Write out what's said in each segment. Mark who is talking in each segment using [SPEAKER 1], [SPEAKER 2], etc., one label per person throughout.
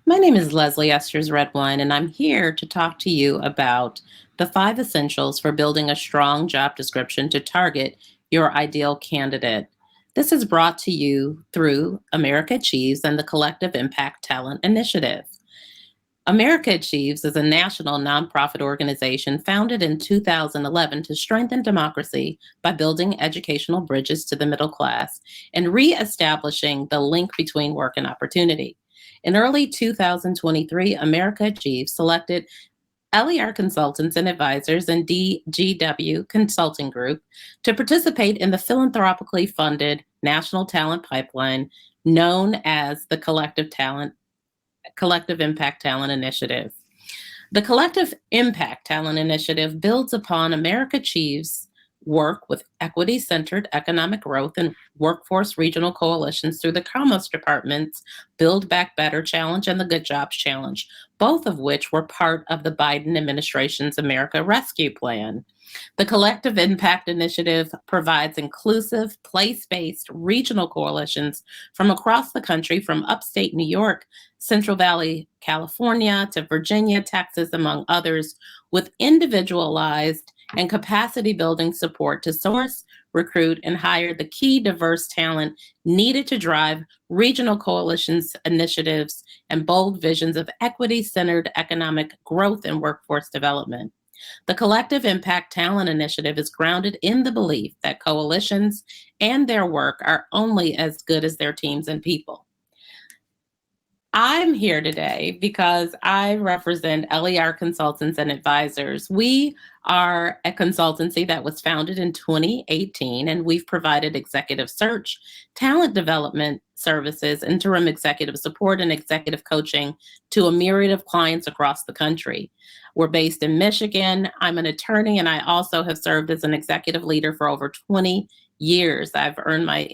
[SPEAKER 1] My name is Leslie Esters Redwine, and I'm here to talk to you about the 5 essentials for building a strong job description to target your ideal candidate. This is brought to you through America Achieves and the Collective Impact Talent Initiative. America Achieves is a national nonprofit organization founded in 2011 to strengthen democracy by building educational bridges to the middle class and reestablishing the link between work and opportunity. In early 2023, America Achieves selected LER Consultants and Advisors and DGW Consulting Group to participate in the philanthropically funded National Talent Pipeline known as the Collective Impact Talent Initiative. The Collective Impact Talent Initiative builds upon America Achieves' work with equity-centered economic growth and workforce regional coalitions through the Commerce Department's Build Back Better Challenge and the Good Jobs Challenge, both of which were part of the Biden administration's America Rescue Plan. The Collective Impact Initiative provides inclusive, place-based regional coalitions from across the country, from upstate New York, Central Valley, California, to Virginia, Texas, among others, with individualized and capacity building support to source, recruit, and hire the key diverse talent needed to drive regional coalitions initiatives and bold visions of equity-centered economic growth and workforce development. The Collective Impact Talent Initiative is grounded in the belief that coalitions and their work are only as good as their teams and people. I'm here today because I represent LER Consultants and Advisors. We are a consultancy that was founded in 2018, and we've provided executive search, talent development services, interim executive support, and executive coaching to a myriad of clients across the country. We're based in Michigan. I'm an attorney, and I also have served as an executive leader for over 20 years. I've earned my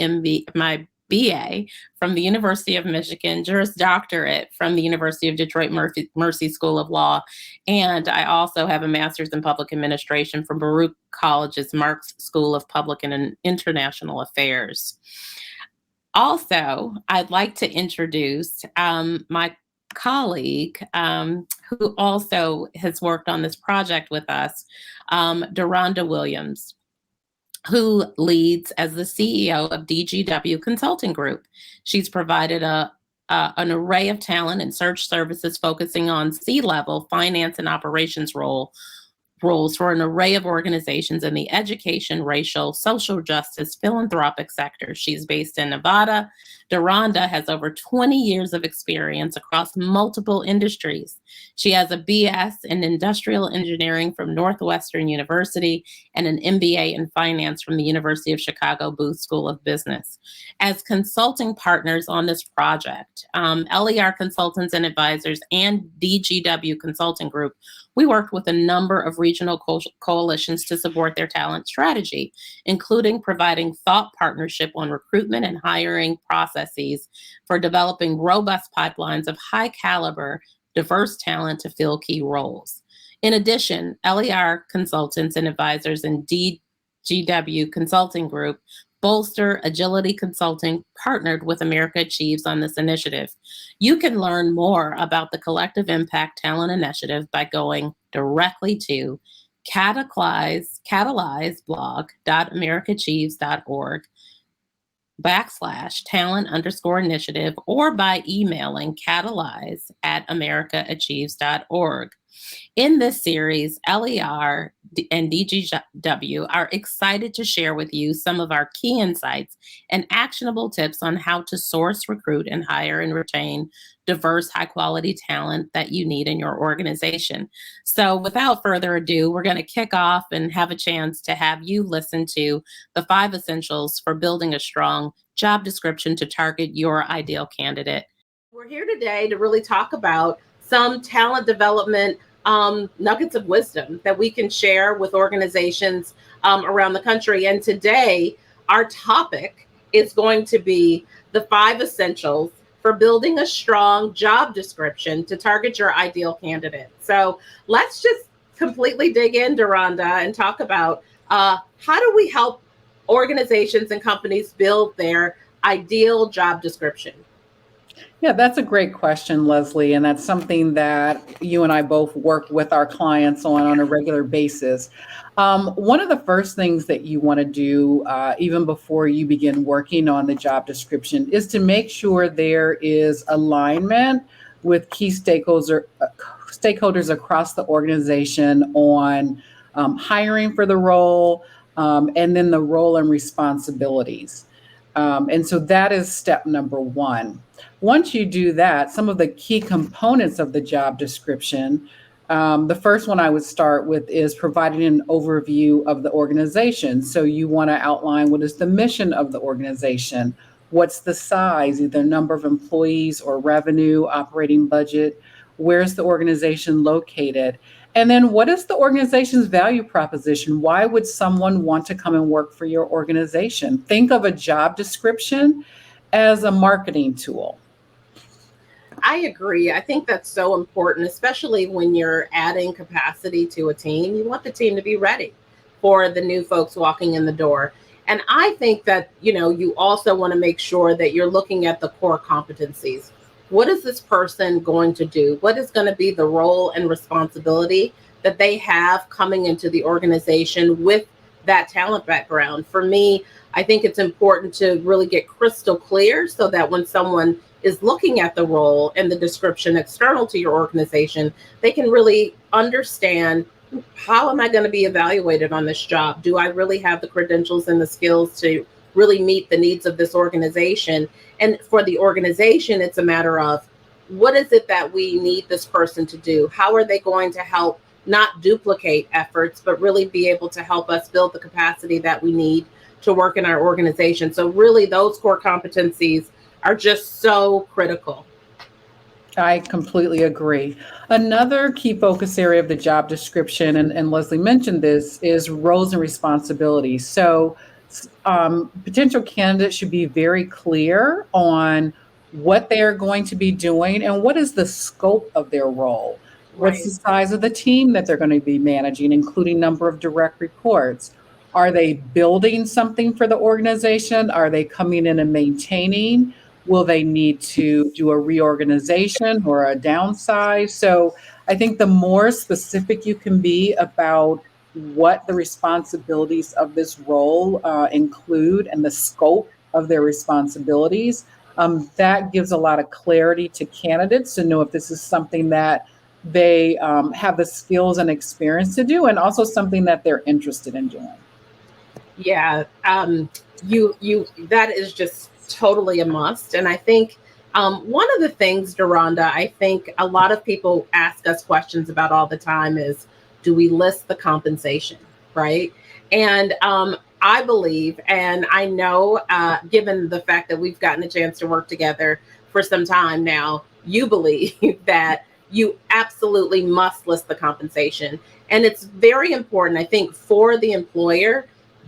[SPEAKER 1] BA from the University of Michigan, Juris Doctorate from the University of Detroit Mercy School of Law, and I also have a master's in public administration from Baruch College's Marx School of Public and International Affairs. Also, I'd like to introduce my colleague who also has worked on this project with us, Deronda Williams, who leads as the CEO of DGW Consulting Group. She's provided an array of talent and search services focusing on C-level finance and operations roles for an array of organizations in the education, racial, social justice, philanthropic sectors. She's based in Nevada. Deronda has over 20 years of experience across multiple industries. She has a BS in industrial engineering from Northwestern University and an MBA in finance from the University of Chicago Booth School of Business. As consulting partners on this project, LER Consultants and Advisors and DGW Consulting Group, we worked with a number of regional coalitions to support their talent strategy, including providing thought partnership on recruitment and hiring processes for developing robust pipelines of high caliber, diverse talent to fill key roles. In addition, LER Consultants and Advisors and DGW Consulting Group Bolster Agility Consulting partnered with America Achieves on this initiative. You can learn more about the Collective Impact Talent Initiative by going directly to catalyzeblog.americaachieves.org /talent_initiative, or by emailing catalyze@americaachieves.org. In this series, LER and DGW are excited to share with you some of our key insights and actionable tips on how to source, recruit, and hire and retain diverse, high-quality talent that you need in your organization. So without further ado, we're going to kick off and have a chance to have you listen to the 5 essentials for building a strong job description to target your ideal candidate. We're here today to really talk about some talent development nuggets of wisdom that we can share with organizations around the country. And today, our topic is going to be the 5 essentials for building a strong job description to target your ideal candidate. So let's just completely dig in, Deronda, and talk about how do we help organizations and companies build their ideal job description?
[SPEAKER 2] Yeah, that's a great question, Leslie. And that's something that you and I both work with our clients on a regular basis. One of the first things that you want to do, even before you begin working on the job description, is to make sure there is alignment with key stakeholders across the organization on hiring for the role, and then the role and responsibilities. And so that is step number one. Once you do that, some of the key components of the job description, the first one I would start with is providing an overview of the organization. So you want to outline what is the mission of the organization, what's the size, either number of employees or revenue, operating budget, where's the organization located, and then what is the organization's value proposition? Why would someone want to come and work for your organization? Think of a job description as a marketing tool.
[SPEAKER 1] I agree. I think that's so important, especially when you're adding capacity to a team. You want the team to be ready for the new folks walking in the door. And I think that, you also want to make sure that you're looking at the core competencies. What is this person going to do? What is going to be the role and responsibility that they have coming into the organization with that talent background? For me, I think it's important to really get crystal clear so that when someone is looking at the role and the description external to your organization, they can really understand, how am I going to be evaluated on this job? Do I really have the credentials and the skills to really meet the needs of this organization? And for the organization, it's a matter of, what is it that we need this person to do? How are they going to help not duplicate efforts, but really be able to help us build the capacity that we need to work in our organization? So, really, those core competencies are just so critical.
[SPEAKER 2] I completely agree. Another key focus area of the job description, and Leslie mentioned this, is roles and responsibilities. So, potential candidates should be very clear on what they are going to be doing and what is the scope of their role. What's the
[SPEAKER 1] Right.
[SPEAKER 2] size of the team that they're going to be managing, including number of direct reports? Are they building something for the organization? Are they coming in and maintaining? Will they need to do a reorganization or a downsize? So I think the more specific you can be about what the responsibilities of this role include and the scope of their responsibilities, that gives a lot of clarity to candidates to know if this is something that they have the skills and experience to do, and also something that they're interested in doing.
[SPEAKER 1] Yeah. You that is just totally a must. And I think one of the things, Deronda, I think a lot of people ask us questions about all the time is, do we list the compensation, right? And I believe, and I know, given the fact that we've gotten a chance to work together for some time now, you believe that you absolutely must list the compensation. And it's very important, I think, for the employer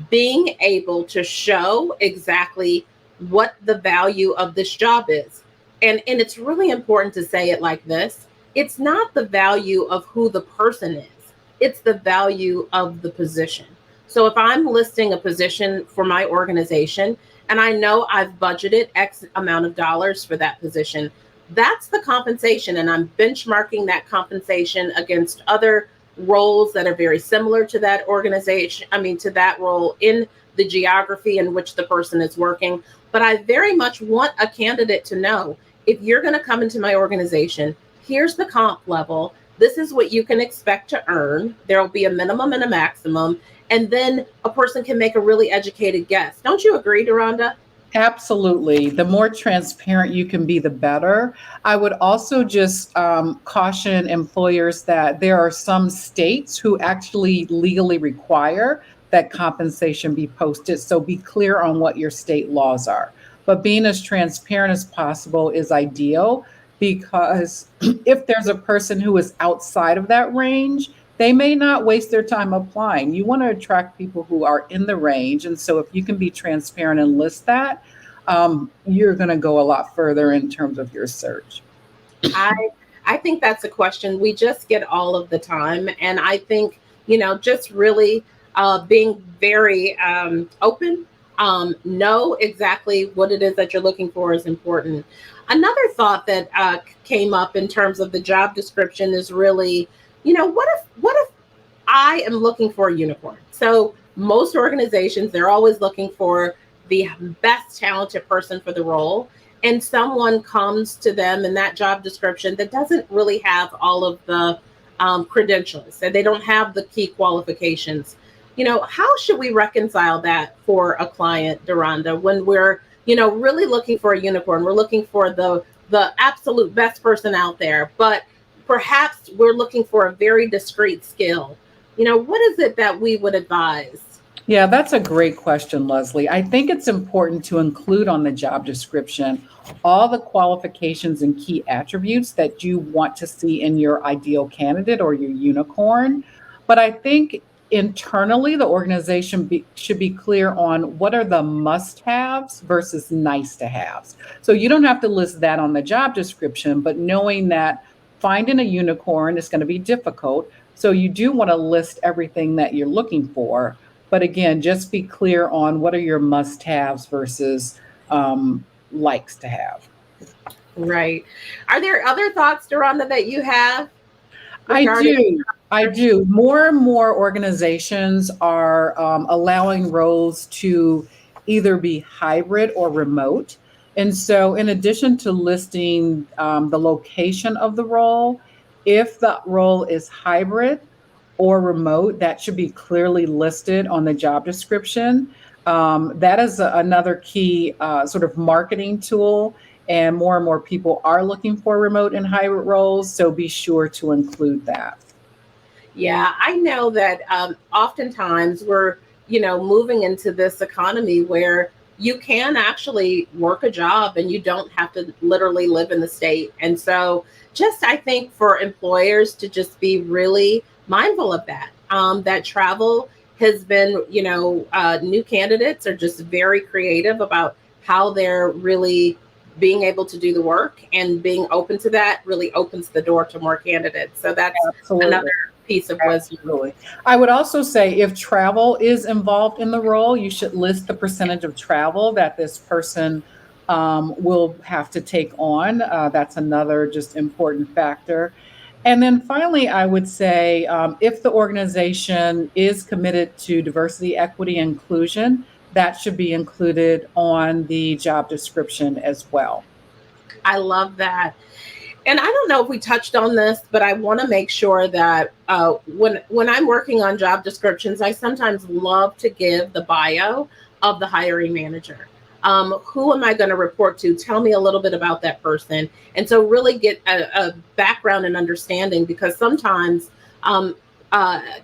[SPEAKER 1] being able to show exactly what the value of this job is. And it's really important to say it like this. It's not the value of who the person is. It's the value of the position. So if I'm listing a position for my organization and I know I've budgeted X amount of dollars for that position, that's the compensation. And I'm benchmarking that compensation against other roles that are very similar to that organization, to that role in the geography in which the person is working. But I very much want a candidate to know, if you're going to come into my organization, here's the comp level. This is what you can expect to earn. There will be a minimum and a maximum. And then a person can make a really educated guess. Don't you agree, Deronda?
[SPEAKER 2] Absolutely. The more transparent you can be, the better. I would also just caution employers that there are some states who actually legally require that compensation be posted. So be clear on what your state laws are. But being as transparent as possible is ideal, because if there's a person who is outside of that range, they may not waste their time applying. You want to attract people who are in the range. And so if you can be transparent and list that, you're going to go a lot further in terms of your search.
[SPEAKER 1] I I think that's a question we just get all of the time, and I think, just really being very open, know exactly what it is that you're looking for is important. Another thought that came up in terms of the job description is really, what if I am looking for a unicorn? So most organizations, they're always looking for the best talented person for the role. And someone comes to them in that job description that doesn't really have all of the credentials, and they don't have the key qualifications. How should we reconcile that for a client, Deronda, when we're, really looking for a unicorn? We're looking for the absolute best person out there, but perhaps we're looking for a very discrete skill. What is it that we would advise?
[SPEAKER 2] Yeah, that's a great question, Leslie. I think it's important to include on the job description all the qualifications and key attributes that you want to see in your ideal candidate or your unicorn. But I think internally, the organization should be clear on what are the must haves versus nice to haves. So you don't have to list that on the job description, but knowing that finding a unicorn is going to be difficult. So you do want to list everything that you're looking for, but again, just be clear on what are your must haves versus likes to have.
[SPEAKER 1] Right. Are there other thoughts, Deronda, that you have
[SPEAKER 2] I
[SPEAKER 1] regarding
[SPEAKER 2] do. I
[SPEAKER 1] description?
[SPEAKER 2] do. More and more organizations are allowing roles to either be hybrid or remote. And so, in addition to listing the location of the role, if the role is hybrid or remote, that should be clearly listed on the job description. That is another key sort of marketing tool. And more people are looking for remote and hybrid roles. So be sure to include that.
[SPEAKER 1] Yeah, I know that oftentimes we're, moving into this economy where you can actually work a job and you don't have to literally live in the state. And so, just I think for employers to just be really mindful of that, that travel has been, new candidates are just very creative about how they're really being able to do the work, and being open to that really opens the door to more candidates. So that's another
[SPEAKER 2] Absolutely.
[SPEAKER 1] piece of wisdom.
[SPEAKER 2] Absolutely. I would also say if travel is involved in the role, you should list the percentage of travel that this person will have to take on. That's another just important factor. And then finally, I would say if the organization is committed to diversity, equity, and inclusion, that should be included on the job description as well.
[SPEAKER 1] I love that. And I don't know if we touched on this, but I want to make sure that when I'm working on job descriptions, I sometimes love to give the bio of the hiring manager. Who am I going to report to? Tell me a little bit about that person, and so really get a background and understanding, because sometimes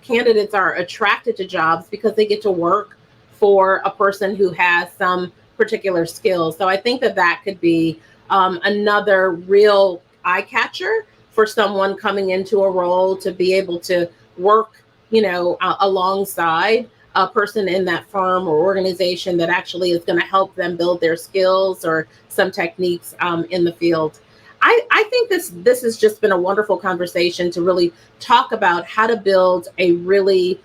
[SPEAKER 1] candidates are attracted to jobs because they get to work for a person who has some particular skills. So I think that that could be another real eye catcher for someone coming into a role, to be able to work, alongside a person in that firm or organization that actually is going to help them build their skills or some techniques in the field. I think this has just been a wonderful conversation to really talk about how to build a really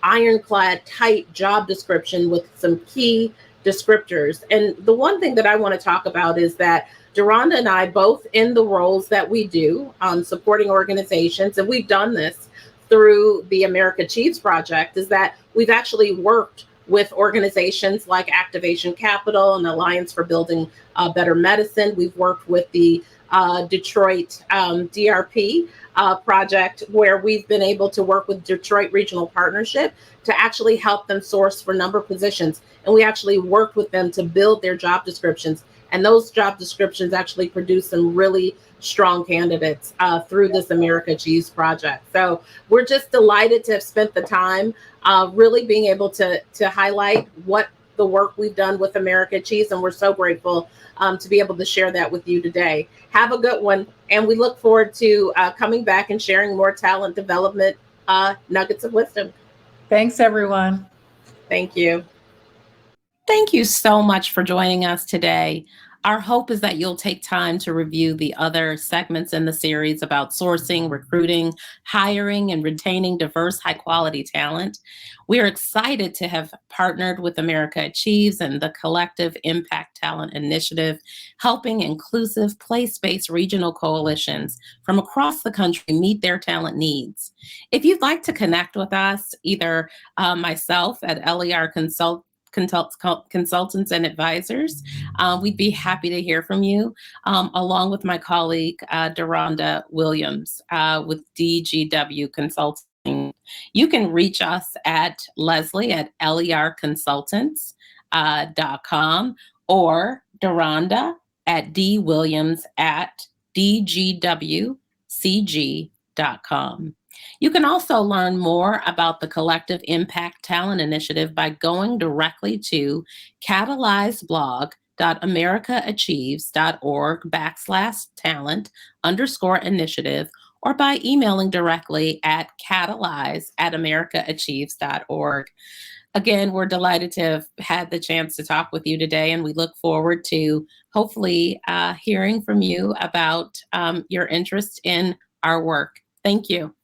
[SPEAKER 1] ironclad, tight job description with some key descriptors. And the one thing that I want to talk about is that Deronda and I, both in the roles that we do, supporting organizations, and we've done this through the America Achieves Project, is that we've actually worked with organizations like Activation Capital and Alliance for Building Better Medicine. We've worked with the Detroit DRP project, where we've been able to work with Detroit Regional Partnership to actually help them source for number positions. And we actually worked with them to build their job descriptions. And those job descriptions actually produce some really strong candidates through this America Achieves project. So we're just delighted to have spent the time really being able to highlight what the work we've done with America Achieves. And we're so grateful to be able to share that with you today. Have a good one. And we look forward to coming back and sharing more talent development nuggets of wisdom.
[SPEAKER 2] Thanks, everyone.
[SPEAKER 1] Thank you. Thank you so much for joining us today. Our hope is that you'll take time to review the other segments in the series about sourcing, recruiting, hiring, and retaining diverse, high quality talent. We are excited to have partnered with America Achieves and the Collective Impact Talent Initiative, helping inclusive, place based regional coalitions from across the country meet their talent needs. If you'd like to connect with us, either myself at LER Consultants and Advisors, we'd be happy to hear from you, along with my colleague, Deronda Williams with DGW Consulting. You can reach us at Leslie at lerconsultants.com or Deronda at dwilliams at dgwcg.com. You can also learn more about the Collective Impact Talent Initiative by going directly to catalyzeblog.americaachieves.org/talent_initiative or by emailing directly at catalyze@americaachieves.org. Again, we're delighted to have had the chance to talk with you today, and we look forward to hopefully hearing from you about your interest in our work. Thank you.